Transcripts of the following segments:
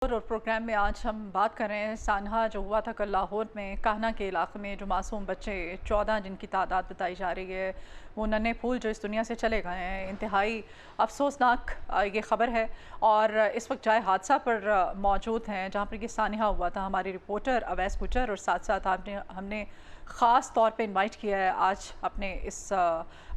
اور پروگرام میں آج ہم بات کر رہے ہیں سانحہ جو ہوا تھا کل لاہور میں کاہنا کے علاقے میں، جو معصوم بچے 14 جن کی تعداد بتائی جا رہی ہے، وہ ننھے پھول جو اس دنیا سے چلے گئے ہیں۔ انتہائی افسوسناک یہ خبر ہے، اور اس وقت جائے حادثہ پر موجود ہیں جہاں پر یہ سانحہ ہوا تھا ہمارے رپورٹر اویس گجر، اور ساتھ ساتھ ہم نے خاص طور پہ انوائٹ کیا ہے آج اپنے اس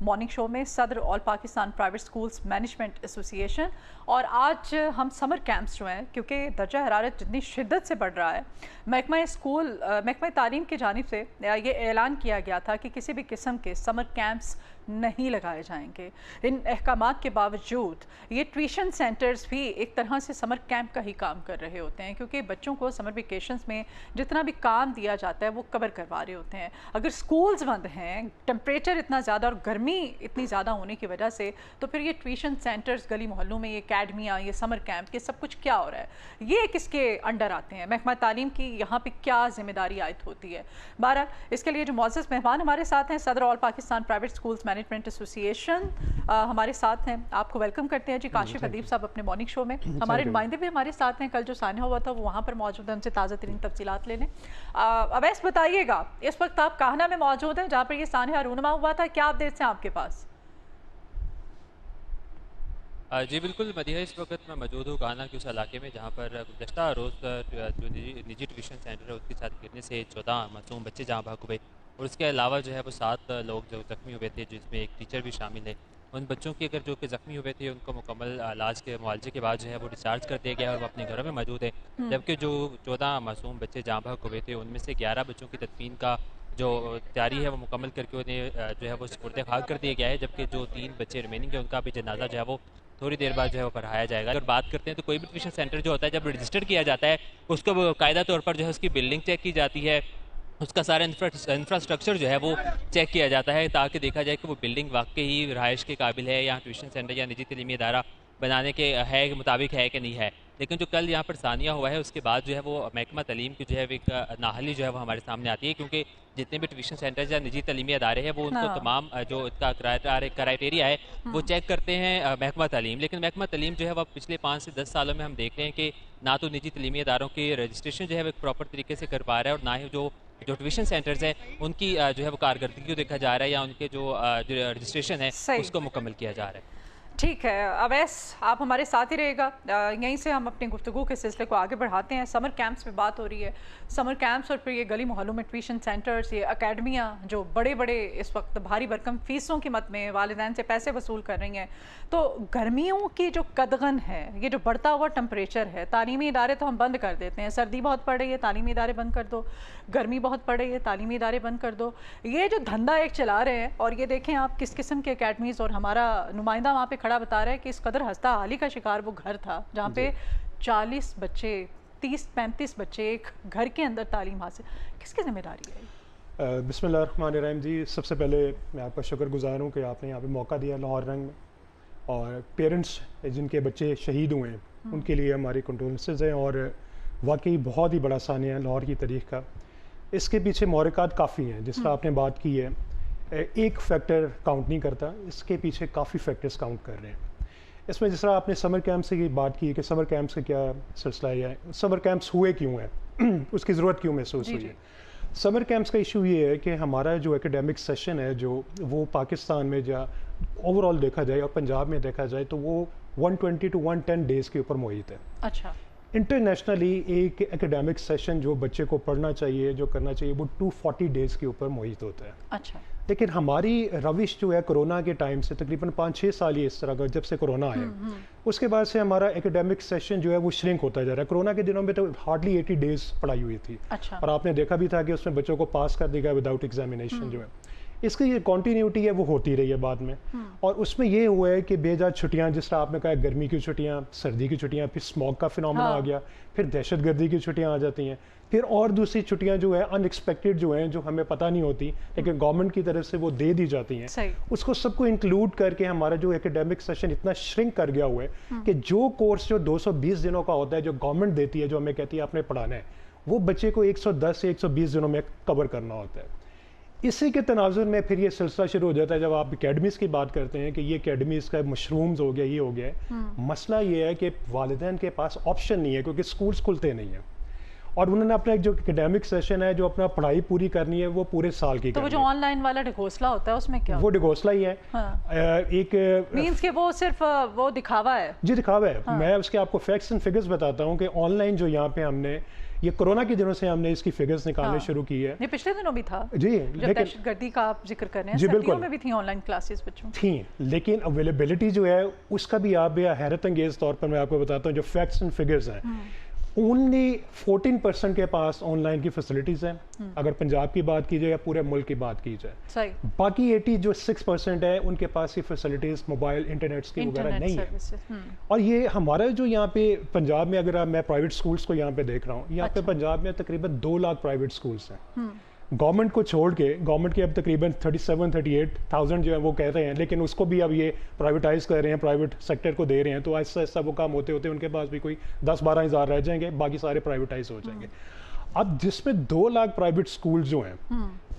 مارننگ شو میں صدر آل پاکستان پرائیویٹ سکولز مینجمنٹ ایسوسی ایشن۔ اور آج ہم سمر کیمپس جو ہیں، کیونکہ درجہ حرارت جتنی شدت سے بڑھ رہا ہے، محکمہ تعلیم کی جانب سے یہ اعلان کیا گیا تھا کہ کسی بھی قسم کے سمر کیمپس نہیں لگائے جائیں گے۔ ان احکامات کے باوجود یہ ٹیوشن سینٹرز بھی ایک طرح سے سمر کیمپ کا ہی کام کر رہے ہوتے ہیں، کیونکہ بچوں کو سمر ویکیشنز میں جتنا بھی کام دیا جاتا ہے وہ کور کروا رہے ہوتے ہیں۔ اگر سکولز بند ہیں، ٹمپریچر اتنا زیادہ اور گرمی اتنی زیادہ ہونے کی وجہ سے، تو پھر یہ ٹیوشن سینٹرز گلی محلوں میں، یہ اکیڈمیاں، یہ سمر کیمپ، یہ سب کچھ کیا ہو رہا ہے؟ یہ کس کے انڈر آتے ہیں؟ محکمہ تعلیم کی یہاں پہ کیا ذمہ داری عائد ہوتی ہے؟ بہرحال اس کے لیے جو معزز مہمان ہمارے ساتھ ہیں، صدر آل پاکستان پرائیویٹ سکولز مینجمنٹ ایسوسی ایشن ہمارے ساتھ ہیں۔ آپ کو ویلکم کرتے ہیں جی کاشف ادیب صاحب اپنے مارننگ شو میں۔ ہمارے نمائندے بھی ہمارے ساتھ ہیں، کل جو سانحہ ہوا تھا وہ وہاں پر موجود ہیں، ان سے تازہ ترین تفصیلات لے لیں۔ اویس بتائیے گا، اس وقت آپ کاہنا میں موجود ہیں جہاں پر یہ سانحہ رونما ہوا تھا، کیا اپڈیٹس ہیں آپ کے پاس؟ جی بالکل مدیحہ، اس وقت میں موجود ہوں کاہنا کے اس علاقے میں جہاں پر گزشتہ روز جو نجی ٹیوشن سینٹر ہے اس کے ساتھ گرنے سے 14 معصوم بچے جہاں بھاگ ہوئے، اور اس کے علاوہ جو ہے وہ 7 لوگ جو زخمی ہوئے تھے، جس میں ایک ٹیچر بھی شامل ہے۔ ان بچوں کی جو کہ زخمی ہوئے تھے ان کو مکمل علاج کے معالجے کے بعد جو ہے وہ ڈسچارج کر دیا گیا اور وہ اپنے گھروں میں موجود ہیں، جبکہ جو 14 معصوم بچے جہاں بھاگ ہوئے تھے ان میں سے 11 بچوں کی تدفین کا جو تیاری ہے وہ مکمل کر کے انہیں جو ہے وہ سپرد خاک کر دیا گیا ہے، جبکہ جو 3 بچے ریمیننگ ہیں ان کا بھی جنازہ جو ہے وہ تھوڑی دیر بعد جو ہے وہ پڑھایا جائے گا۔ اگر بات کرتے ہیں تو کوئی بھی ٹیوشن سینٹر جو ہوتا ہے جب رجسٹر کیا جاتا ہے اس کو قاعدہ طور پر جو ہے اس کی بلڈنگ چیک کی جاتی ہے، اس کا سارا انفراسٹرکچر جو ہے وہ چیک کیا جاتا ہے تاکہ دیکھا جائے کہ وہ بلڈنگ واقعی رہائش کے قابل ہے یا ٹیوشن سینٹر یا نجی تعلیمی ادارہ بنانے کے مطابق ہے کہ نہیں ہے۔ لیکن جو کل یہاں پر ثانیہ ہوا ہے اس کے بعد جو ہے وہ محکمہ تعلیم کی جو ہے ایک نااہلی جو ہے وہ ہمارے سامنے آتی ہے، کیونکہ جتنے بھی ٹیوشن سینٹرز یا نجی تعلیمی ادارے ہیں وہ ان کو تمام جو اس کا کرائٹیریا ہے وہ چیک کرتے ہیں محکمہ تعلیم، لیکن محکمہ تعلیم جو ہے وہ پچھلے 5 سے 10 سالوں میں ہم دیکھ رہے ہیں کہ نہ تو نجی تعلیمی اداروں کی رجسٹریشن جو ہے وہ ایک پراپر طریقے سے کر پا رہا ہے، اور نہ ہی جو ٹیوشن سینٹرز ہیں ان کی جو ہے وہ کارکردگی کو دیکھا جا رہا ہے یا ان کے جو رجسٹریشن ہے اس کو مکمل کیا جا رہا ہے۔ ٹھیک ہے اویس، آپ ہمارے ساتھ ہی رہے گا، یہیں سے ہم اپنی گفتگو کے سلسلے کو آگے بڑھاتے ہیں۔ سمر کیمپس میں بات ہو رہی ہے، سمر کیمپس اور پھر یہ گلی محلوں میں ٹیوشن سینٹرز، یہ اکیڈمیاں جو بڑے بڑے اس وقت بھاری بھرکم فیسوں کی مد میں والدین سے پیسے وصول کر رہی ہیں، تو گرمیوں کی جو قدغن ہے، یہ جو بڑھتا ہوا ٹمپریچر ہے، تعلیمی ادارے تو ہم بند کر دیتے ہیں، سردی بہت پڑ رہی ہے تعلیمی ادارے بند کر دو، گرمی بہت پڑ رہی ہے تعلیمی ادارے بند کر دو، یہ جو دھندا ایک چلا رہے ہیں، اور یہ دیکھیں آپ کس قسم کے اکیڈمیز، اور ہمارا نمائندہ وہاں پہ کھڑا بتا رہا ہے کہ اس قدر ہستہ حالی کا شکار وہ گھر تھا جہاں پہ 40 بچے، 30-35 بچے ایک گھر کے اندر تعلیم حاصل، کس کی ذمہ داری ہے؟ بسم اللہ الرحمن الرحیم جی، سب سے پہلے میں آپ کا شکر گزار ہوں کہ آپ نے یہاں پہ موقع دیا لاہور رنگ میں، اور پیرنٹس جن کے بچے شہید ہوئے ہیں ان کے لیے ہماری کنڈولنسز ہیں، اور واقعی بہت ہی بڑا سانحہ ہے لاہور کی تاریخ کا۔ اس کے پیچھے محرکات کافی ہیں، جس طرح آپ نے بات کی ہے، ایک فیکٹر کاؤنٹ نہیں کرتا، اس کے پیچھے کافی فیکٹرز کاؤنٹ کر رہے ہیں۔ اس میں جس طرح آپ نے سمر کیمپ سے بات کی کہ سمر کیمپس کا کیا سلسلہ ہے، سمر کیمپس ہوئے کیوں ہیں، اس کی ضرورت کیوں محسوس ہوئی ہے۔ سمر کیمپس کا ایشو یہ ہے کہ ہمارا جو ایکیڈیمک سیشن ہے جو وہ پاکستان میں جا اوور آل دیکھا جائے اور پنجاب میں دیکھا جائے تو وہ 120 to 110 ڈیز کے اوپر محیط ہے۔ اچھا، انٹرنیشنلی ایک ایکیڈیمک سیشن جو بچے کو پڑھنا چاہیے، جو کرنا چاہیے، وہ 240 ڈیز کے اوپر محیط ہوتا ہے۔ اچھا، لیکن ہماری روش جو ہے کرونا کے ٹائم سے تقریباً 5-6 سال یہ اس طرح کا، جب سے کرونا آیا اس کے بعد سے ہمارا ایکیڈیمک سیشن جو ہے وہ شرنک ہوتا جا رہا ہے۔ کرونا کے دنوں میں تو ہارڈلی 80 ڈیز پڑھائی ہوئی تھی، اچھا، اور آپ نے دیکھا بھی تھا کہ اس میں بچوں کو پاس کر دیا گیا وداؤٹ ایگزامینیشن جو ہے۔ اس کی یہ کنٹینیوٹی ہے وہ ہوتی رہی ہے بعد میں، اور اس میں یہ ہوا ہے کہ بے جا چھٹیاں، جس طرح آپ نے کہا گرمی کی چھٹیاں، سردی کی چھٹیاں، پھر اسموگ کا فینومینا آ گیا، پھر دہشت گردی کی چھٹیاں آ جاتی ہیں، پھر اور دوسری چھٹیاں جو ہیں ان ایکسپیکٹڈ جو ہیں، جو ہمیں پتہ نہیں ہوتی لیکن گورنمنٹ کی طرف سے وہ دے دی جاتی ہیں۔ اس کو سب کو انکلوڈ کر کے ہمارا جو ایکیڈیمک سیشن اتنا شرنک کر گیا ہوا ہے کہ جو کورس جو 220 دنوں کا ہوتا ہے، جو گورنمنٹ دیتی ہے، جو ہمیں کہتی ہے آپ نے پڑھانا ہے، وہ بچے کو 110 سے 120 دنوں میں کور کرنا ہوتا ہے۔ इसी के तनाजुर में फिर ये सिलसिला शुरू हो जाता है जब आप एकेडमीज़ की बात करते हैं कि ये एकेडमीज़ का मशरूम्स हो गया, ये हो गया है। मसला ये है कि वालिदैन के पास ऑप्शन नहीं है क्योंकि स्कूल्स खुलते नहीं हैं, और उन्होंने अपना एक जो एकेडमिक सेशन है, जो अपना पढ़ाई पूरी करनी है, वो पूरे साल की तो वो करनी जो है। ऑनलाइन वाला ढकोसला होता है उसमें क्या वो डिगोसला ही है। हाँ। एक मीन्स कि वो सिर्फ वो दिखावा है। जी दिखावा है। मैं उसके आपको फैक्ट्स एंड फिगर्स बताता हूँ कि ऑनलाइन जो यहाँ पे हमने ये कोरोना के दिनों से हमने इसकी फिगर्स निकालने हाँ। शुरू की है। ये पिछले दिनों भी था जी, जब लेकिन दहशतगर्दी का आप जिक्र कर रहे हैं, जी, सर्दियों बिल्कुल। में भी थी ऑनलाइन क्लासेस बच्चों की। थी, लेकिन अवेलेबिलिटी जो है उसका भी आप हैरत अंगेज तौर पर मैं आपको बताता हूँ, जो फैक्ट्स एंड फिगर्स हैं, ओनली 14% के पास ऑनलाइन की फैसिलिटीज़ हैं अगर पंजाब की बात की जाए या पूरे मुल्क की बात की जाए। सही। बाकी 80 जो 6% है उनके पास ये फैसिलिटीज़ मोबाइल इंटरनेट्स की वगैरह इंटरनेट नहीं है। सर्विसेज। और ये हमारा जो यहाँ पे पंजाब में, अगर मैं प्राइवेट स्कूल्स को यहाँ पे देख रहा हूँ, यहाँ पे अच्छा। पंजाब में तकरीबन 2 लाख प्राइवेट स्कूल्स हैं। गवर्नमेंट को छोड़ के, गवर्नमेंट के अब तकरीबन 37-38,000 जो है वो कह रहे हैं, लेकिन उसको भी अब ये प्राइवेटाइज कर रहे हैं, प्राइवेट सेक्टर को दे रहे हैं, तो ऐसा ऐसा वो काम होते होते उनके पास भी कोई 10-12 हज़ार रह जाएंगे, बाकी सारे प्राइवेटाइज हो जाएंगे। अब जिसमें 2 लाख प्राइवेट स्कूल जो हैं,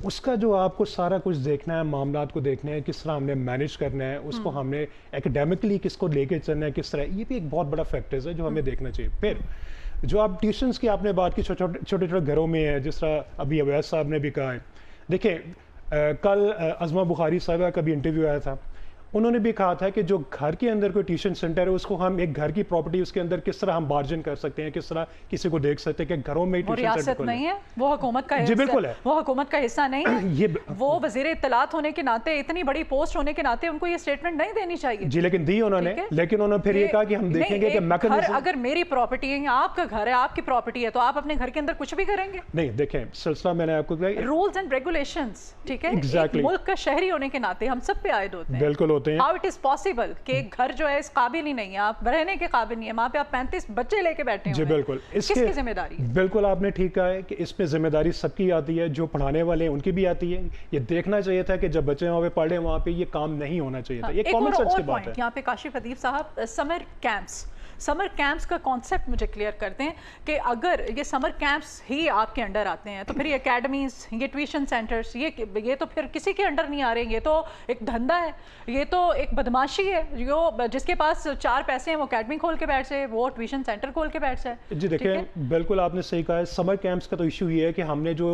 उसका जो आपको सारा कुछ देखना है, मामलात को देखना है, किस तरह हमने मैनेज करना है, उसको हमने एकेडमिकली किसको लेके चलना है, किस तरह, ये भी एक बहुत बड़ा फैक्टर्स है जो हमें देखना चाहिए। फिर जो आप ट्यूशन्स की आपने बात की, छोटे छोटे घरों में है, जिस तरह अभी अवैस साहब ने भी कहा है। देखिए कल अज़मा बुखारी साहबा का भी इंटरव्यू आया था, उन्होंने भी कहा था कि जो घर के अंदर कोई ट्यूशन सेंटर है, उसको हम एक घर की प्रॉपर्टी, उसके अंदर किस तरह हम मार्जिन कर सकते हैं, किस तरह किसी को देख सकते हैं कि घरों में वो ट्यूशन रियासत सेंटर नहीं है, वो हुकूमत का जी, हिस्सा, बिल्कुल है। वो हुकूमत का हिस्सा नहीं है। ये वो वजीर इत्तलात होने के नाते, इतनी बड़ी पोस्ट होने के नाते उनको ये स्टेटमेंट नहीं देनी चाहिए। जी, लेकिन दी उन्होंने, ठीक है? लेकिन उन्होंने फिर ये कहा कि हम नहीं, देखेंगे कि एक घर मैकेनिज्म। अगर मेरी प्रॉपर्टी है, आपका घर है, आपकी प्रॉपर्टी है, तो आप अपने घर के अंदर कुछ भी करेंगे। नहीं, देखें सिलसिला मैंने आपको कहा, रूल्स एंड रेगुलेशंस, ठीक है, Exactly. एक मुल्क का शहरी होने के नाते हम सब पे आयद होते हैं। बिल्कुल होते हैं। हाउ इट इज पॉसिबल कि एक घर जो है इस काबिल ही नहीं है, आप रहने के काबिल नहीं है, वहाँ पे आप 35 बच्चे लेके बैठे जी हुए हैं। बिल्कुल। किसकी जिम्मेदारी है? बिल्कुल आपने ठीक कहा है कि इसमें जिम्मेदारी सबकी आती है, जो पढ़ाने वाले हैं उनकी भी आती है। ये देखना चाहिए था कि जब बच्चे वहाँ पे पढ़े, वहाँ पे ये काम नहीं होना चाहिए था। ये एक कॉमन सेंस और की बात है। पॉइंट यहाँ पे काशिफ अदीब साहब, समर कैंप्स का कॉन्सेप्ट मुझे क्लियर करते हैं कि अगर ये समर कैंप्स ही आपके अंडर आते हैं तो फिर ये एकेडमीज, ये ट्यूशन सेंटर्स, ये तो फिर किसी के अंडर नहीं आ रहे हैं। ये तो एक धंधा है, ये तो एक बदमाशी है। जो जिसके पास 4 पैसे हैं वो एकेडमी खोल के बैठ जाए, वो ट्यूशन सेंटर खोल के बैठ जाए। जी देखिए, बिल्कुल आपने सही कहा है। समर कैंप्स का तो इशू ये है कि हमने जो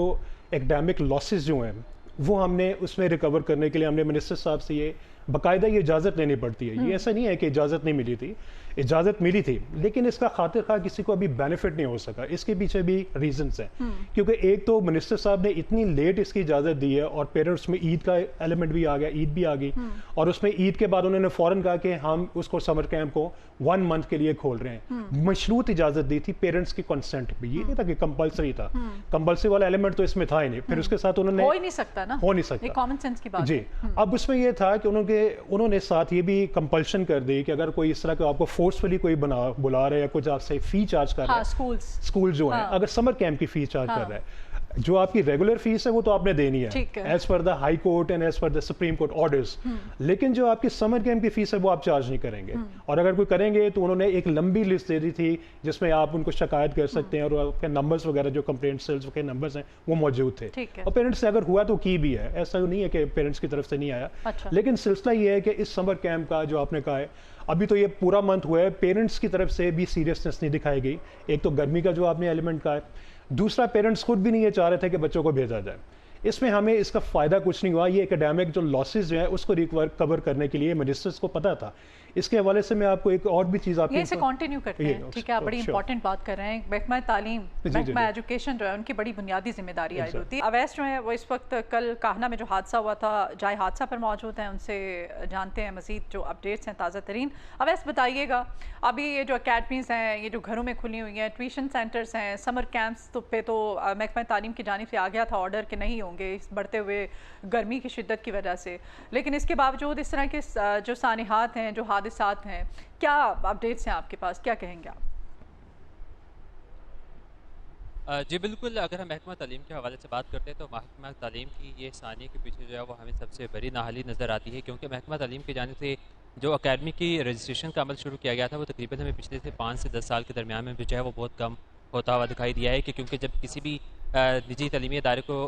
एकेडमिक लॉसेस जो हैं वो हमने उसमें रिकवर करने के लिए हमने मिनिस्टर साहब से ये बाकायदा ये इजाज़त लेनी पड़ती है। ये ऐसा नहीं है कि इजाज़त नहीं मिली थी, इजाज़त मिली थी, लेकिन इसका खातिर खा किसी को अभी बेनिफिट नहीं हो सका। इसके पीछे भी रीजंस हैं, क्योंकि एक तो मिनिस्टर साहब ने इतनी लेट इसकी इजाज़त दी है, और पेरेंट्स में ईद का एलिमेंट भी आ गया, ईद भी आ गई, और उसमें ईद के बाद उन्होंने फ़ौरन कहा कि हम उसको समर कैंप को 1 मंथ के लिए खोल रहे हैं। मशरूत इजाज़त दी थी पेरेंट्स की कंसेंट भी, ये नहीं था कि कंपलसरी था। कंपलसरी वाला एलिमेंट तो इसमें था ही नहीं। फिर उसके साथ उन्होंने हो ही नहीं सकता ना, हो नहीं सकता, ये कॉमन सेंस की बात जी। है। अब उसमें ये था कि उन्होंने साथ ये भी कंपल्शन कर दी कि अगर कोई इस तरह का आपको फोर्सफुली कोई बुला रहा है या कुछ आपसे फी चार्ज कर रहा हाँ, है, स्कूल जो है, हाँ। अगर समर कैंप की फीस चार्ज हाँ। कर रहा है, जो आपकी रेगुलर फीस है वो तो आपने देनी ठीक है है। As per the high court and as per the supreme court orders, लेकिन जो आपकी समर कैंप की फीस है वो आप चार्ज नहीं करेंगे। और अगर कोई करेंगे तो उन्होंने एक लंबी लिस्ट दे दी थी जिसमें आप उनको शिकायत कर सकते हैं, और आपके नंबर्स वगैरह जो कंप्लेंट सेल्स के नंबर्स हैं वो मौजूद थे। ठीक है। और पेरेंट्स से अगर हुआ तो की भी है, ऐसा नहीं है कि पेरेंट्स की तरफ से नहीं आया। अच्छा। लेकिन सिलसिला ये है कि इस समर कैंप का जो आपने कहा है, अभी तो ये पूरा मंथ हुआ है, पेरेंट्स की तरफ से भी सीरियसनेस नहीं दिखाई गई। एक तो गर्मी का जो आपने एलिमेंट कहा है, दूसरा पेरेंट्स खुद भी नहीं ये चाह रहे थे कि बच्चों को भेजा जाए। इसमें हमें इसका फ़ायदा कुछ नहीं हुआ। ये एकेडमिक जो लॉसेस जो है उसको कवर करने के लिए मिनिस्टर्स को पता था। इसके हवाले से मैं आपको एक और भी चीज़ आपकी ये से कंटिन्यू करते हैं, ठीक है। आप बड़ी इंपॉर्टेंट बात कर रहे हैं। महकमा तालीम, महकमा एजुकेशन जो है उनकी बड़ी बुनियादी जिम्मेदारी आयद होती है। अवैस जो है वो इस वक्त कल काहना में जो हादसा हुआ था, जाए हादसा पर मौजूद हैं, उनसे जानते हैं मज़ीद जो अपडेट्स हैं ताज़ा तरीन। अवैस बताइएगा, अभी ये जो अकेडमीज़ हैं, ये जो घरों में खुली हुई हैं, ट्यूशन सेंटर्स हैं, समर कैंप्स पे तो महकमा तालीम की जानिब से आ गया था ऑर्डर कि नहीं होंगे इस बढ़ते हुए गर्मी की शिद्दत की वजह से, लेकिन इसके बावजूद इस तरह के जो सानिहात हैं, जो हादसात हैं, क्या अपडेट्स हैं आपके पास, क्या कहेंगे आप? जी बिल्कुल, अगर हम महकमा तालीम के हवाले से बात करते हैं तो महकमा तालीम की ये सानिए के पीछे जो है वो हमें सबसे बड़ी नाहली नज़र आती है, क्योंकि महकमा तालीम की जानिब से जो अकेडमी की रजिस्ट्रेशन का अमल शुरू किया गया था वो तकरीबन हमें पिछले से 5 से 10 साल के दरमियान में जो है वो बहुत कम होता हुआ दिखाई दिया है कि क्योंकि जब किसी भी निजी तालीमी इदारे को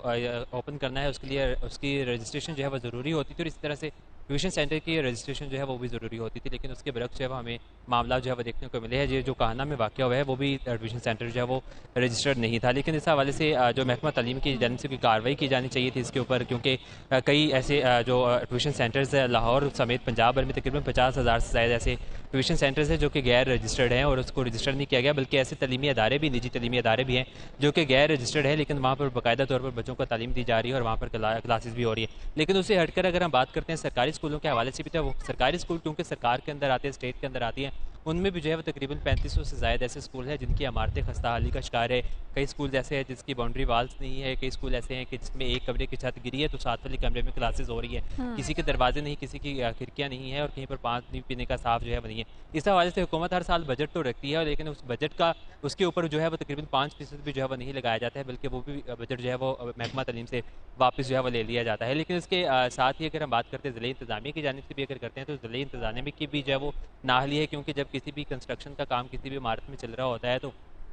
ओपन करना है, उसके लिए उसकी रजिस्ट्रेशन जो है वो ज़रूरी होती थी, और इसी तरह से ट्यूशन सेंटर की रजिस्ट्रेशन जो है वो भी ज़रूरी होती थी। लेकिन उसके बरक्स जो है वो हमें मामला जो है वो देखने को मिले हैं। ये जो काहना में वाक़या हुआ है वो भी ट्यूशन सेंटर जो है वो रजिस्टर्ड नहीं था। लेकिन इस हवाले से जो महकमा तालीम की जानिब से कोई कार्रवाई की जानी चाहिए थी इसके ऊपर, क्योंकि कई ऐसे जो ट्यूशन सेंटर्स हैं लाहौर समेत पंजाब भर में तकरीबन 50,000 से ज़्यादा ऐसे ट्यूशन सेंटर्स हैं जो कि गैर रजिस्टर्ड हैं और उसको रजिस्टर्ड नहीं किया गया, बल्कि ऐसे तालीमी अदारे भी, निजी तालीमी अदारे भी हैं जो कि गैर रजिस्टर्ड है, लेकिन वहाँ पर बाकायदा तौर पर बच्चों को तालीम दी जा रही है और वहाँ पर क्लासेस भी हो रही है। लेकिन उससे हटकर अगर हम बात करते हैं सरकारी स्कूलों के हवाले से भी, तो वो सरकारी स्कूल क्योंकि सरकार के अंदर आते हैं, स्टेट के अंदर आती हैं, उनमें भी जो है वो तकरीबन 3500 से ज़्यादा ऐसे स्कूल हैं जिनकी इमारतें खस्ता हाली का शिकार है। कई स्कूल ऐसे हैं जिसकी बाउंड्री वाल्स नहीं है, कई स्कूल ऐसे हैं कि जिसमें एक कमरे की छत गिरी है तो साथ वाले कमरे में क्लासेस हो रही है, किसी के दरवाजे नहीं, किसी की खिड़कियाँ नहीं है, और कहीं पर पानी पीने का साफ जो है वो नहीं है। इस हवाले से हुकूमत हर साल बजट तो रखती है, लेकिन उस बजट का उसके ऊपर जो है वो तकरीबन 5% भी जो है वो नहीं लगाया जाता है, बल्कि वो भी बजट जो है वो महकमा तालीम से वापस जो है वो ले लिया जाता है। लेकिन इसके साथ ही अगर हम बात करते हैं ज़िले इंतज़ामिया की जानिब से भी अगर करते हैं, तो ज़िले इंतज़ामिया की भी जो है वो नाअहली है, क्योंकि जब किसी भी कंस्ट्रक्शन का काम किसी भी इमारत में चल रहा होता है तो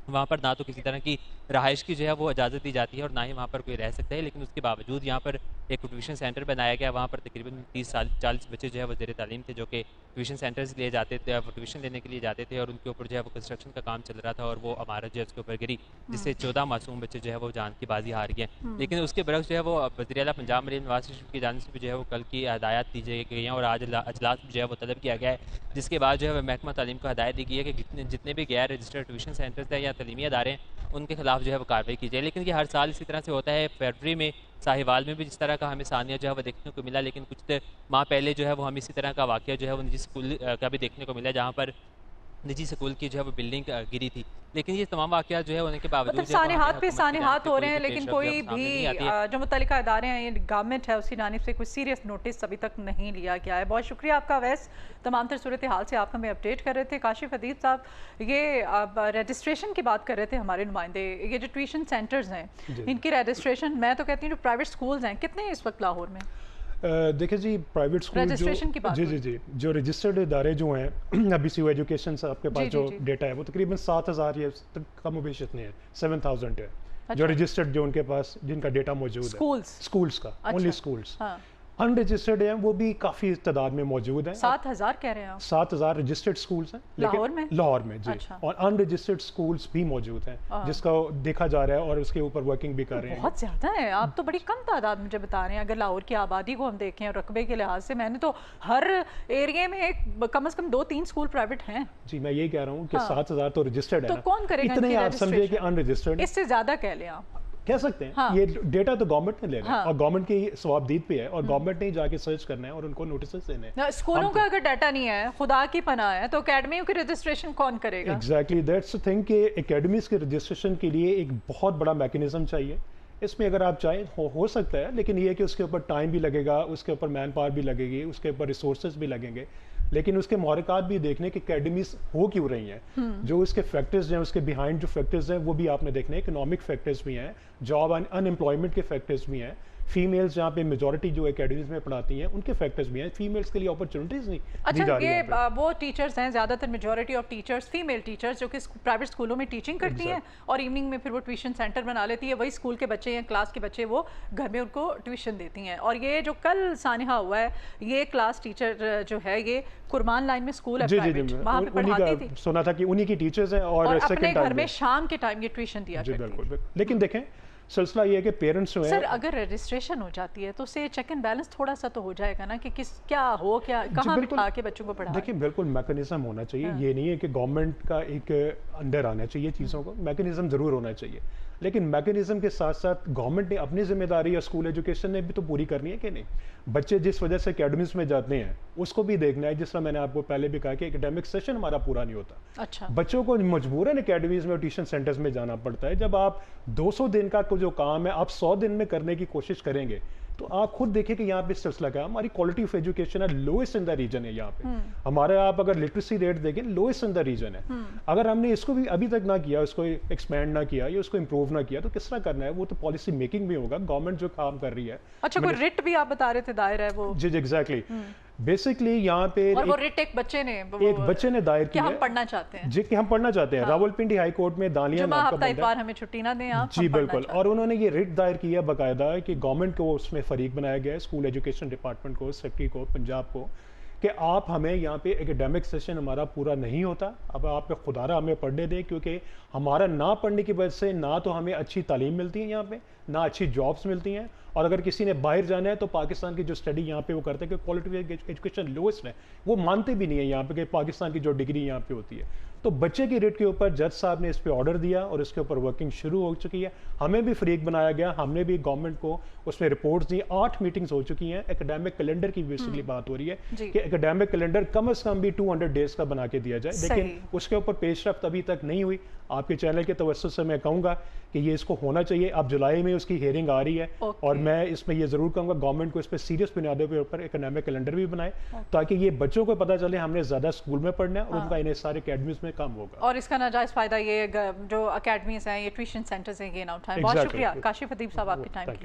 वहाँ पर ना तो किसी तरह की रहाइश की जो है वो इजाज़त दी जाती है और ना ही वहाँ पर कोई रह सकता है। लेकिन उसके बावजूद यहाँ पर एक ट्यूशन सेंटर बनाया गया, वहाँ पर तकरीबन 40 बच्चे जो है वो ज़ेर तालीम थे जो कि ट्यूशन सेंटर्स लिए जाते थे, वो ट्यूशन लेने के लिए जाते थे, और उनके ऊपर जो है वो कंस्ट्रक्शन का काम चल रहा था और वो इमारत जो है उसके ऊपर गिरी, जिससे 14 मासूम बच्चे जो है वो जान की बाजी हार गए। लेकिन उसके बरक्स जो है वो वज़ीर आला पंजाब मरीम नवाज शरीफ की जानिब से भी जो है वो कल की हदायत दी गई हैं और आज अजलास जो है वो तलब किया गया है, जिसके बाद जो है महकमा तालीम को हदायत दी गई है कि जितने भी गैर रजिस्टर्ड ट्यूशन सेंटर्स हैं या तालीमी अदारे हैं उनके खिलाफ जो है वो कार्रवाई की जाए। लेकिन ये हर साल इसी तरह से होता है। फरवरी में साहिवाल में भी जिस तरह का हमें सानिया जो है वो देखने को मिला, लेकिन कुछ माह पहले जो है वो हमें इसी तरह का वाक़या जो है वो निजी स्कूल का भी देखने को मिला, जहाँ पर निजी स्कूल की जो है वो बिल्डिंग गिरी थी। लेकिन ये तमाम वाक़यात जो है होने के बावजूद मतलब साने हाथ पे साने हाथ हो रहे हैं, लेकिन कोई भी जो मुतल्लिका अदारे हैं, ये गवर्नमेंट है, उसकी जानिब से कोई सीरियस नोटिस अभी तक नहीं लिया गया है। बहुत शुक्रिया आपका वैस, तमाम तर सूरत हाल से आप हमें अपडेट कर रहे थे। काशिफ अदीब साहब, ये रजिस्ट्रेशन की बात कर रहे थे हमारे नुमाइंदे, ये जो ट्यूशन सेंटर्स हैं इनकी रजिस्ट्रेशन, मैं तो कहती हूँ जो प्राइवेट स्कूल्स हैं, कितने हैं इस वक्त लाहौर में? देखिए जी, प्राइवेट स्कूल रजिस्ट्रेशन की बात जी जो रजिस्टर्ड इदारे जो हैं अभी सी एजुकेशन से आपके पास जो डेटा है वो तकरीबन 7,000 या कम बेश इतने हैं, 7,000 है जो रजिस्टर्ड जो उनके पास जिनका डेटा मौजूद है स्कूल्स का, ओनली स्कूल्स। अनरजिस्टर्ड हैं वो भी काफ़ी तादाद में मौजूद हैं। 7,000 कह रहे हैं आप? 7,000 रजिस्टर्ड स्कूल्स हैं लाहौर में जी। अच्छा। और अनरजिस्टर्ड स्कूल्स भी मौजूद हैं जिसका देखा जा रहा है और उसके ऊपर वर्किंग भी कर रहे हैं। बहुत ज़्यादा है, आप तो बड़ी कम तादाद मुझे बता रहे हैं। अगर लाहौर की आबादी को हम देखें और रकबे के लिहाज से, मैंने तो हर एरिया में कम से कम 2-3 स्कूल प्राइवेट हैं। जी, मैं यही कह रहा हूँ कि 7,000 तो रजिस्टर्ड है तो कौन करेगा? इतने आप समझे कि अनरजिस्टर्ड, इससे ज़्यादा कह लें आप, कह सकते हैं। ये डेटा तो गवर्नमेंट ने लेना है और गवर्नमेंट की सवाबदीद पे है और गवर्नमेंट ने जाके सर्च करना है और उनको नोटिस देने हैं। स्कूलों का अगर डाटा नहीं है, खुदा की पनाह है, तो एकेडमियों की रजिस्ट्रेशन कौन करेगा? एग्जैक्टली दैट्स द थिंग कि एकेडमीज के रजिस्ट्रेशन के लिए एक बहुत बड़ा मैकेनिज्म चाहिए। इसमें अगर आप चाहें हो सकता है, लेकिन ये है कि उसके ऊपर टाइम भी लगेगा, उसके ऊपर मैन पावर भी लगेगी, उसके ऊपर रिसोर्सेज भी लगेंगे, लेकिन उसके महरक़ात भी देखने कि एकेडमीज हो क्यों रही हैं, जो उसके फैक्टर्स हैं, उसके बिहाइंड जो फैक्टर्स हैं वो भी आपने देखने, इकोनॉमिक फैक्टर्स भी हैं, जॉब अनएम्प्लॉयमेंट के फैक्टर्स भी हैं, फीमेल्स जहाँ पे मेजॉरिटी जो एकेडमीज में पढ़ाती हैं उनके फैक्टर्स भी हैं, फीमेल्स के लिए अपॉर्चुनिटीज नहीं दी जा रही हैं। अच्छा, ये वो टीचर्स हैं, ज़्यादातर majority of teachers female teachers जो कि प्राइवेट स्कूलों में टीचिंग करती हैं और इवनिंग में फिर वो ट्यूशन सेंटर बना लेती है, वही स्कूल के बच्चे या क्लास के बच्चे वो घर में उनको ट्यूशन देती हैं। और ये जो कल सानिहा हुआ है, ये क्लास टीचर जो है ये कुरमान लाइन में स्कूल है प्राइवेट, वहाँ पे पढ़ाती थी, सुना था कि उन्हीं की टीचर्स हैं और अपने घर में शाम के टाइम ये ट्यूशन दिया करती थी। लेकिन देखें सिलसिला ये है कि पेरेंट्स जो है, सर अगर रजिस्ट्रेशन हो जाती है तो से चेक एंड बैलेंस थोड़ा सा तो हो जाएगा ना कि किस क्या हो क्या कहाँ बिठा के बच्चों को पढ़ाएं। देखिए बिल्कुल मैकेनिज्म होना चाहिए। ये नहीं है कि गवर्नमेंट का एक अंडर आना चाहिए चीज़ों को, मैकेनिज्म ज़रूर होना चाहिए, लेकिन मैकेनिज्म के साथ साथ गवर्नमेंट ने अपनी जिम्मेदारी या स्कूल एजुकेशन ने भी तो पूरी करनी है कि नहीं। बच्चे जिस वजह से अकेडमीज में जाते हैं उसको भी देखना है, जिस तरह मैंने आपको पहले भी कहा कि एकेडमिक सेशन हमारा पूरा नहीं होता। अच्छा, बच्चों को मजबूरन अकेडमीज में और ट्यूशन सेंटर्स में जाना पड़ता है। जब आप 200 दिन का जो काम है आप 100 दिन में करने की कोशिश करेंगे तो आप खुद देखें कि यहाँ पे सिलसिला क्या है। हमारी क्वालिटी ऑफ एजुकेशन है लोएस्ट इन द रीजन है यहाँ पे। हमारे आप अगर लिटरेसी रेट देखें लोएस्ट इन द रीजन है। अगर हमने इसको भी अभी तक ना किया, उसको एक्सपैंड ना किया या उसको इम्प्रूव ना किया तो किस तरह करना है? वो तो पॉलिसी मेकिंग भी होगा, गवर्नमेंट जो काम कर रही है। अच्छा, कोई रिट भी आप बता रहे थे दायर है वो? जी एग्जैक्टली। बेसिकली यहाँ पे اور وہ रिट एक बच्चे ने एक बच्चे ने दायर कि किया हम है पढ़ना चाहते हैं, जी कि हम पढ़ना चाहते हैं। रावलपिंडी हाई कोर्ट में दानिया जुमा नाम का हफ्ता बंदा इतवार हमें छुट्टी ना दें आप, जी हम पढ़ना बिल्कुल, चाहते और उन्होंने ये रिट दायर किया बाकायदा कि गवर्नमेंट को उसमें फरीक बनाया गया है, स्कूल एजुकेशन डिपार्टमेंट को, सेक्रेटरी को, पंजाब को, कि आप हमें यहाँ पे एकेडमिक सेशन हमारा पूरा नहीं होता, अब आप खुदारा हमें पढ़ने दें, क्योंकि हमारा ना पढ़ने की वजह से ना तो हमें अच्छी तालीम मिलती है यहाँ पे, ना अच्छी जॉब्स मिलती हैं, और अगर किसी ने बाहर जाना है तो पाकिस्तान की जो स्टडी यहाँ पे वो करते हैं कि क्वालिटी एजुकेशन लोएस्ट है, वो मानते भी नहीं है यहाँ पे कि पाकिस्तान की जो डिग्री यहाँ पे होती है। तो बच्चे की रेट के ऊपर जज साहब ने इस पे ऑर्डर दिया और इसके ऊपर वर्किंग शुरू हो चुकी है, हमें भी फरीक बनाया गया, हमने भी गवर्नमेंट को उसमें रिपोर्ट्स दी, 8 मीटिंग्स हो चुकी हैं। एकेडमिक कैलेंडर की बेसिकली बात हो रही है जी। कि एकेडमिक कैलेंडर कम से कम भी 200 डेज का बना के दिया जाए, लेकिन सही। उसके ऊपर पेशरफ्त अभी तक नहीं हुई। आपके चैनल के तवज्जुह से मैं कहूँगा कि ये इसको होना चाहिए। अब जुलाई में उसकी हेयरिंग आ रही है और मैं इसमें ये ज़रूर कहूँगा गवर्नमेंट को इस पर सीरियस बुनियादों के ऊपर एकेडमिक कैलेंडर भी बनाए, ताकि ये बच्चों को पता चले हमने ज़्यादा स्कूल में पढ़ना है और उनका इन्हें सारे अकेडमीज में काम होगा। और इसका नाजायज़ फ़ायदा ये जो अकेडमीज़ हैं, ये ट्यूशन सेंटर्स हैं, ये ना उठाएं। बहुत Exactly. शुक्रिया काशिफ अदीब साहब आपके टाइम के लिए।